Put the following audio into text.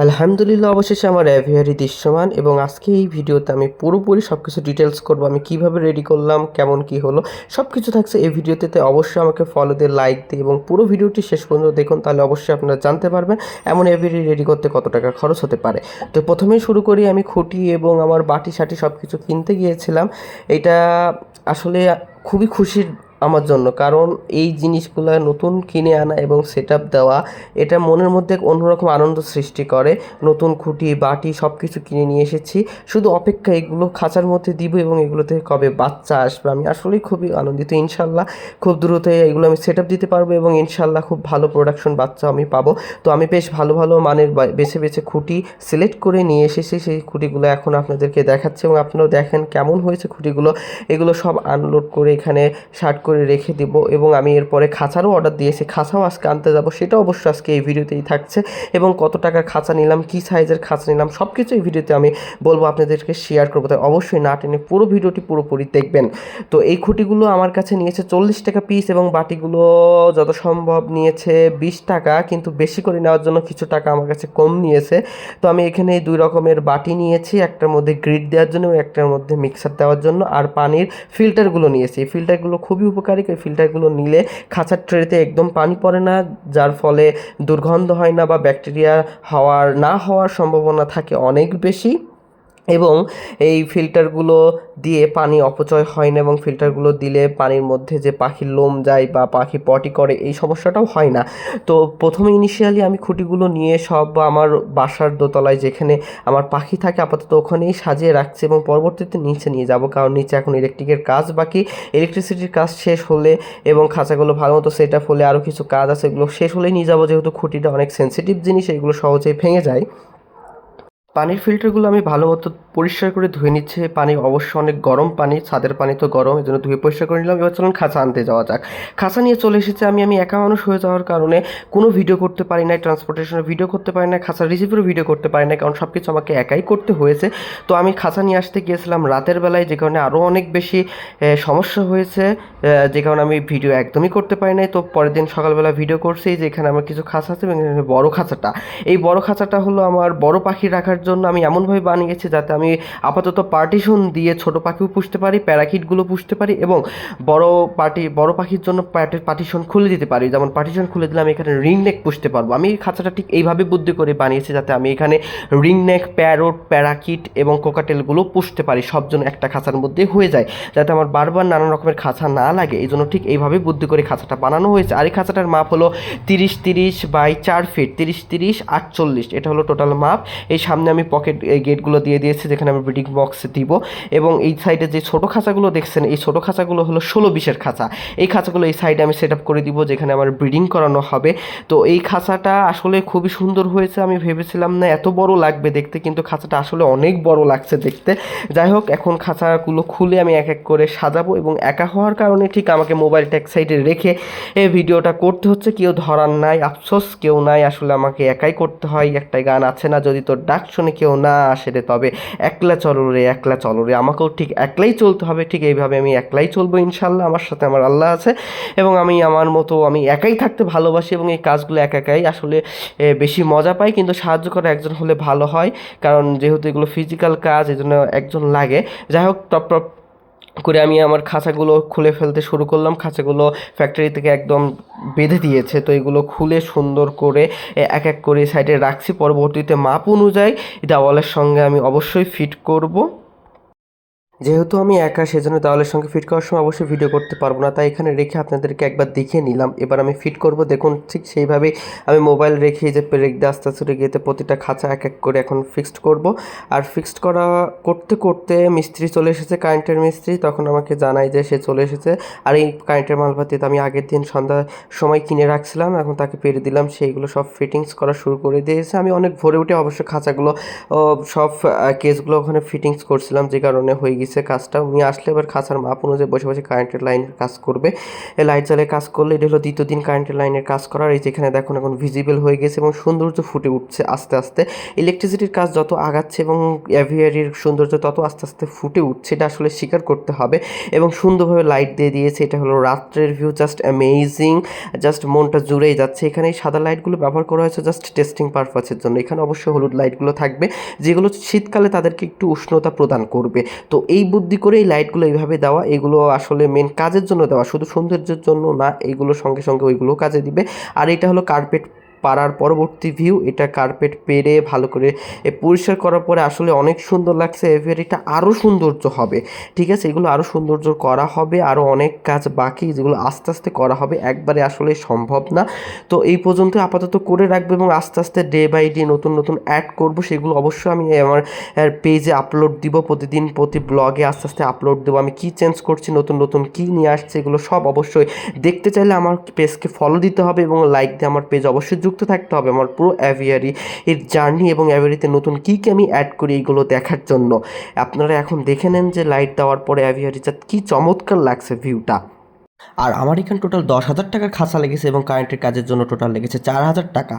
আলহামদুলিল্লাহ, অবশেষে আমার অ্যাভিয়ারি দৃশ্যমান এবং আজকে এই ভিডিওতে আমি পুরোপুরি সব কিছু ডিটেলস করবো। আমি কিভাবে রেডি করলাম, কেমন কি হলো, সব কিছু থাকছে এই ভিডিওতে। তাই অবশ্যই আমাকে ফলো দিয়ে, লাইক দিয়ে এবং পুরো ভিডিওটি শেষ পর্যন্ত দেখুন, তাহলে অবশ্যই আপনারা জানতে পারবেন এমন অ্যাভিয়ারি রেডি করতে কত টাকা খরচ হতে পারে। তো প্রথমেই শুরু করি, আমি খুঁটি এবং আমার বাটি সাটি সব কিছু কিনতে গিয়েছিলাম। এটা আসলে খুবই খুশির আমার জন্য, কারণ এই জিনিসগুলো নতুন কিনে আনা এবং সেট আপ দেওয়া, এটা মনের মধ্যে এক অন্যরকম আনন্দ সৃষ্টি করে। নতুন খুঁটি বাটি সব কিছু কিনে নিয়ে এসেছি, শুধু অপেক্ষা এগুলো খাঁচার মধ্যে দিব এবং এগুলো থেকে কবে বাচ্চা আসবে। আমি আসলেই খুবই আনন্দিত। ইনশাল্লাহ খুব দ্রুত এগুলো আমি সেট আপ দিতে পারবো এবং ইনশাল্লাহ খুব ভালো প্রোডাকশন বাচ্চা আমি পাবো। তো আমি বেশ ভালো ভালো মানের বেছে বেছে খুঁটি সিলেক্ট করে নিয়ে এসেছি। সেই খুঁটিগুলো এখন আপনাদেরকে দেখাচ্ছি এবং আপনারাও দেখেন কেমন হয়েছে খুঁটিগুলো। এগুলো সব আনলোড করে এখানে শার্ট করে রেখে দিব এবং আমি এরপরে খাঁচারও অর্ডার দিয়েছি, খাঁচাও আজকে আনতে যাব, সেটা অবশ্য আজকে এই ভিডিওতেই থাকছে। এবং কত টাকার খাঁচা নিলাম, কী সাইজের খাঁচা নিলাম, সব কিছু এই ভিডিওতে আমি বলবো, আপনাদেরকে শেয়ার করবো। তাই অবশ্যই না টেনে পুরো ভিডিওটি পুরোপুরি দেখবেন। তো এই খুঁটিগুলো আমার কাছে নিয়েছে 40 টাকা পিস এবং বাটিগুলো যত সম্ভব নিয়েছে 20 টাকা, কিন্তু বেশি করে নেওয়ার জন্য কিছু টাকা আমার কাছে কম নিয়েছে। তো আমি এখানে দুই রকমের বাটি নিয়েছি, একটার মধ্যে গ্রিড দেওয়ার জন্য এবং একটার মধ্যে মিক্সার দেওয়ার জন্য, আর পানির ফিল্টারগুলো নিয়েছি। এই ফিল্টারগুলো খুবই উপকারী। এই ফিল্টারগুলো নিলে খাঁচার ট্রেতে একদম পানি পড়ে না, যার ফলে দুর্গন্ধ হয় না বা ব্যাকটেরিয়া হওয়ার সম্ভাবনা থাকে অনেক বেশি। এবং এই ফিল্টারগুলো দিয়ে পানি অপচয় হয় না এবং ফিল্টারগুলো দিলে পানির মধ্যে যে পাখির লোম যায় বা পাখি পটি করে, এই সমস্যাটাও হয় না। তো প্রথমে ইনিশিয়ালি আমি খুঁটিগুলো নিয়ে সব আমার বাসার দোতলায় যেখানে আমার পাখি থাকে আপাতত ওখানেই সাজিয়ে রাখছি এবং পরবর্তীতে নিচে নিয়ে যাব, কারণ নিচে এখন ইলেকট্রিকের কাজ বাকি। ইলেকট্রিসিটির কাজ শেষ হলে এবং খাঁচাগুলো ভালো মতো সেট আপ হলে, আরও কিছু কাজ আছে, এগুলো শেষ হলেই নিয়ে যাবো, যেহেতু খুঁটিটা অনেক সেন্সিটিভ জিনিস, এগুলো সহজেই ভেঙে যায়। পানির ফিল্টারগুলো আমি ভালো মতো পরিষ্কার করে ধুয়ে নিচ্ছি। পানি অবশ্য অনেক গরম পানি, ছাদের পানি তো গরম, এই জন্য ধুয়ে পরিষ্কার করে নিলাম। এবার চলুন খাঁচা আনতে যাওয়া যাক। খাঁচা নিয়ে চলে এসেছে। আমি একা মানুষ হয়ে যাওয়ার কারণে কোনো ভিডিও করতে পারি না, ট্রান্সপোর্টেশনের ভিডিও করতে পারি না, খাঁচা রিসিভেরও ভিডিও করতে পারি না, কারণ সব কিছু আমাকে একাই করতে হয়েছে। তো আমি খাঁচা নিয়ে আসতে গিয়েছিলাম রাতের বেলায়, যে কারণে আরও অনেক বেশি সমস্যা হয়েছে, যে কারণে আমি ভিডিও একদমই করতে পারি নাই। তো পরের দিন সকালবেলা ভিডিও করছি যে এখানে আমার কিছু খাঁচা আছে এবং এখানে বড় খাঁচাটা, এই বড় খাঁচাটা হলো আমার বড় পাখি রাখার জন্য আমি এমনভাবে বানিয়েছি যাতে আমি আপাতত পার্টিশন দিয়ে ছোট পাখিও পুষতে পারি, প্যারাকিটগুলো পুষতে পারি এবং বড় পাখির জন্য পার্টিশন খুলে দিতে পারি। যেমন পার্টিশন খুলে দিলে আমি এখানে রিং নেক পুষতে পারবো। আমি এই খাঁচাটা ঠিক এইভাবে বুদ্ধি করে বানিয়েছি যাতে আমি এখানে রিং নেক, প্যারোট, প্যারাকিট এবং কোকাটেলগুলো পুষতে পারি, সব জন্য একটা খাঁচার মধ্যে হয়ে যায়, যাতে আমার বারবার নানান রকমের খাঁচা না লাগে। এই জন্য ঠিক এইভাবে বুদ্ধি করে খাঁচাটা বানানো হয়েছে। আর এই খাঁচাটার মাপ হলো 30-30 বাই 4 ফিট, 30-30-48, এটা হলো টোটাল মাপ। এই সামনে আমি পকেট গেটগুলো দিয়ে দিয়েছি যেখানে আমি ব্রিডিং বক্স দিব। এবং এই সাইডে যে ছোটো খাঁচাগুলো দেখছেন, এই ছোটো খাঁচাগুলো হলো 16-20-এর খাঁচা। এই খাঁচাগুলো এই সাইডে আমি সেট আপ করে দিব যেখানে আমার ব্রিডিং করানো হবে। তো এই খাঁচাটা আসলে খুবই সুন্দর হয়েছে। আমি ভেবেছিলাম না এত বড় লাগবে দেখতে, কিন্তু খাঁচাটা আসলে অনেক বড় লাগছে দেখতে। যাই হোক, এখন খাঁচাগুলো খুলে আমি এক এক করে সাজাবো এবং একা হওয়ার কারণে ঠিক আমাকে মোবাইলটা এক সাইডে রেখে এই ভিডিওটা করতে হচ্ছে। কেউ ধরার নাই, আফসোস কেউ নাই, আসলে আমাকে একাই করতে হয়। একটাই গান আছে না, যদি তোর ডাক শুনে কেউ না আসে রে তবে একলা চলো রে, একলা চলো রে। আমাকেও ঠিক একলাই চলতে হবে, ঠিক এইভাবে আমি একলাই চলবো ইনশাল্লাহ। আমার সাথে আমার আল্লাহ আছে এবং আমি আমার মতো আমি একাই থাকতে ভালোবাসি এবং এই কাজগুলো একাই আসলে বেশি মজা পাই। কিন্তু সাহায্য করা একজন হলে ভালো হয়, কারণ যেহেতু এগুলো ফিজিক্যাল কাজ, এই জন্য একজন লাগে। যাই হোক, টপ টপ করে আমি আমার খাঁচাগুলো খুলে ফেলতে শুরু করলাম। খাঁচাগুলো ফ্যাক্টরি থেকে একদম বেঁধে দিয়েছে, তো এগুলো খুলে সুন্দর করে এক এক করে সাইডে রাখছি। পরবর্তীতে মাপ অনুযায়ী দেওয়ালের সঙ্গে আমি অবশ্যই ফিট করব। যেহেতু আমি একা, সেজন্য দেওয়ালের সঙ্গে ফিট করার সময় অবশ্যই ভিডিও করতে পারবো না, তাই এখানে রেখে আপনাদেরকে একবার দেখিয়ে নিলাম। এবার আমি ফিট করব, দেখুন ঠিক সেইভাবেই আমি মোবাইল রেখে যে পেরেক দিয়ে আস্তে আস্তে গিয়েতে প্রতিটা খাঁচা এক এক করে এখন ফিক্সড করব। আর ফিক্সড করতে করতে মিস্ত্রি চলে এসেছে, কারেন্টের মিস্ত্রি। তখন আমাকে জানায় যে সে চলে এসেছে। আর এই কারেন্টের মালপাতি তো আমি আগের দিন সন্ধ্যার সময় কিনে রাখছিলাম, এখন তাকে পেরে দিলাম, সেইগুলো সব ফিটিংস করা শুরু করে দিয়েছে। আমি অনেক ভোরে উঠে অবশ্য খাঁচাগুলো সব কেসগুলো ওখানে ফিটিংস করছিলাম, যে কারণে হয়ে গেছে হয়েছে কাজটা। উনি আসলে এবার খাঁচার মাপ অনুযায়ী বসে বসে কারেন্টের লাইনের কাজ করবে। লাইট জ্বালিয়ে কাজ করলে এটা হলো দ্বিতীয় দিন কারেন্টের লাইনের কাজ করার। এই যেখানে দেখুন এখন ভিজিবল হয়ে গেছে এবং সৌন্দর্য ফুটে উঠছে আস্তে আস্তে। ইলেকট্রিসিটির কাজ যত আগাচ্ছে এবং অ্যাভিয়ারির সৌন্দর্য তত আস্তে আস্তে ফুটে উঠছে, এটা আসলে স্বীকার করতে হবে। এবং সুন্দরভাবে লাইট দিয়ে দিয়েছে, এটা হলো রাত্রের ভিউ, জাস্ট অ্যামেজিং, জাস্ট মনটা জুড়েই যাচ্ছে। এখানে এই সাদা লাইটগুলো ব্যবহার করা হয়েছে জাস্ট টেস্টিং পারপাসের জন্য। এখানে অবশ্যই হলুদ লাইটগুলো থাকবে যেগুলো শীতকালে তাদেরকে একটু উষ্ণতা প্রদান করবে। তো এই বুদ্ধি করে এই লাইটগুলো এইভাবে দেওয়া, এগুলো আসলে মেন কাজের জন্য দেওয়া, শুধু সৌন্দর্যের জন্য না, এইগুলো সঙ্গে সঙ্গে ওইগুলো কাজে দিবে। আর এটা হলো কার্পেট পাড়ার পরবর্তী ভিউ। এটা কার্পেট পেরে ভালো করে পরিষ্কার করার পরে আসলে অনেক সুন্দর লাগছে। এভিয়ারিটা আরও সৌন্দর্য হবে, ঠিক আছে, এগুলো আরও সৌন্দর্য করা হবে। আরও অনেক কাজ বাকি যেগুলো আস্তে আস্তে করা হবে, একবারে আসলে সম্ভব না। তো এই পর্যন্ত আপাতত করে রাখবো এবং আস্তে আস্তে ডে বাই ডে নতুন নতুন অ্যাড করব, সেগুলো অবশ্যই আমি আমার পেজে আপলোড দিব। প্রতিদিন প্রতি ব্লগে আস্তে আস্তে আপলোড দেবো আমি কী চেঞ্জ করছি, নতুন নতুন কী নিয়ে আসছে, এগুলো সব অবশ্যই দেখতে চাইলে আমার পেজকে ফলো দিতে হবে এবং লাইক দিয়ে আমার পেজ অবশ্যই যুক্ত থাকতে হবে আমার পুরো অ্যাভিয়ারি এর জার্নি এবং অ্যাভিয়ারিতে নতুন কী কী আমি অ্যাড করি এইগুলো দেখার জন্য। আপনারা এখন দেখে নেন যে লাইট দেওয়ার পরে অ্যাভিয়ারিটা কী চমৎকার লাগছে ভিউটা। আর আমার এখানে টোটাল 10,000 টাকার খাঁচা লেগেছে এবং কারেন্টের কাজের জন্য টোটাল লেগেছে 4,000 টাকা।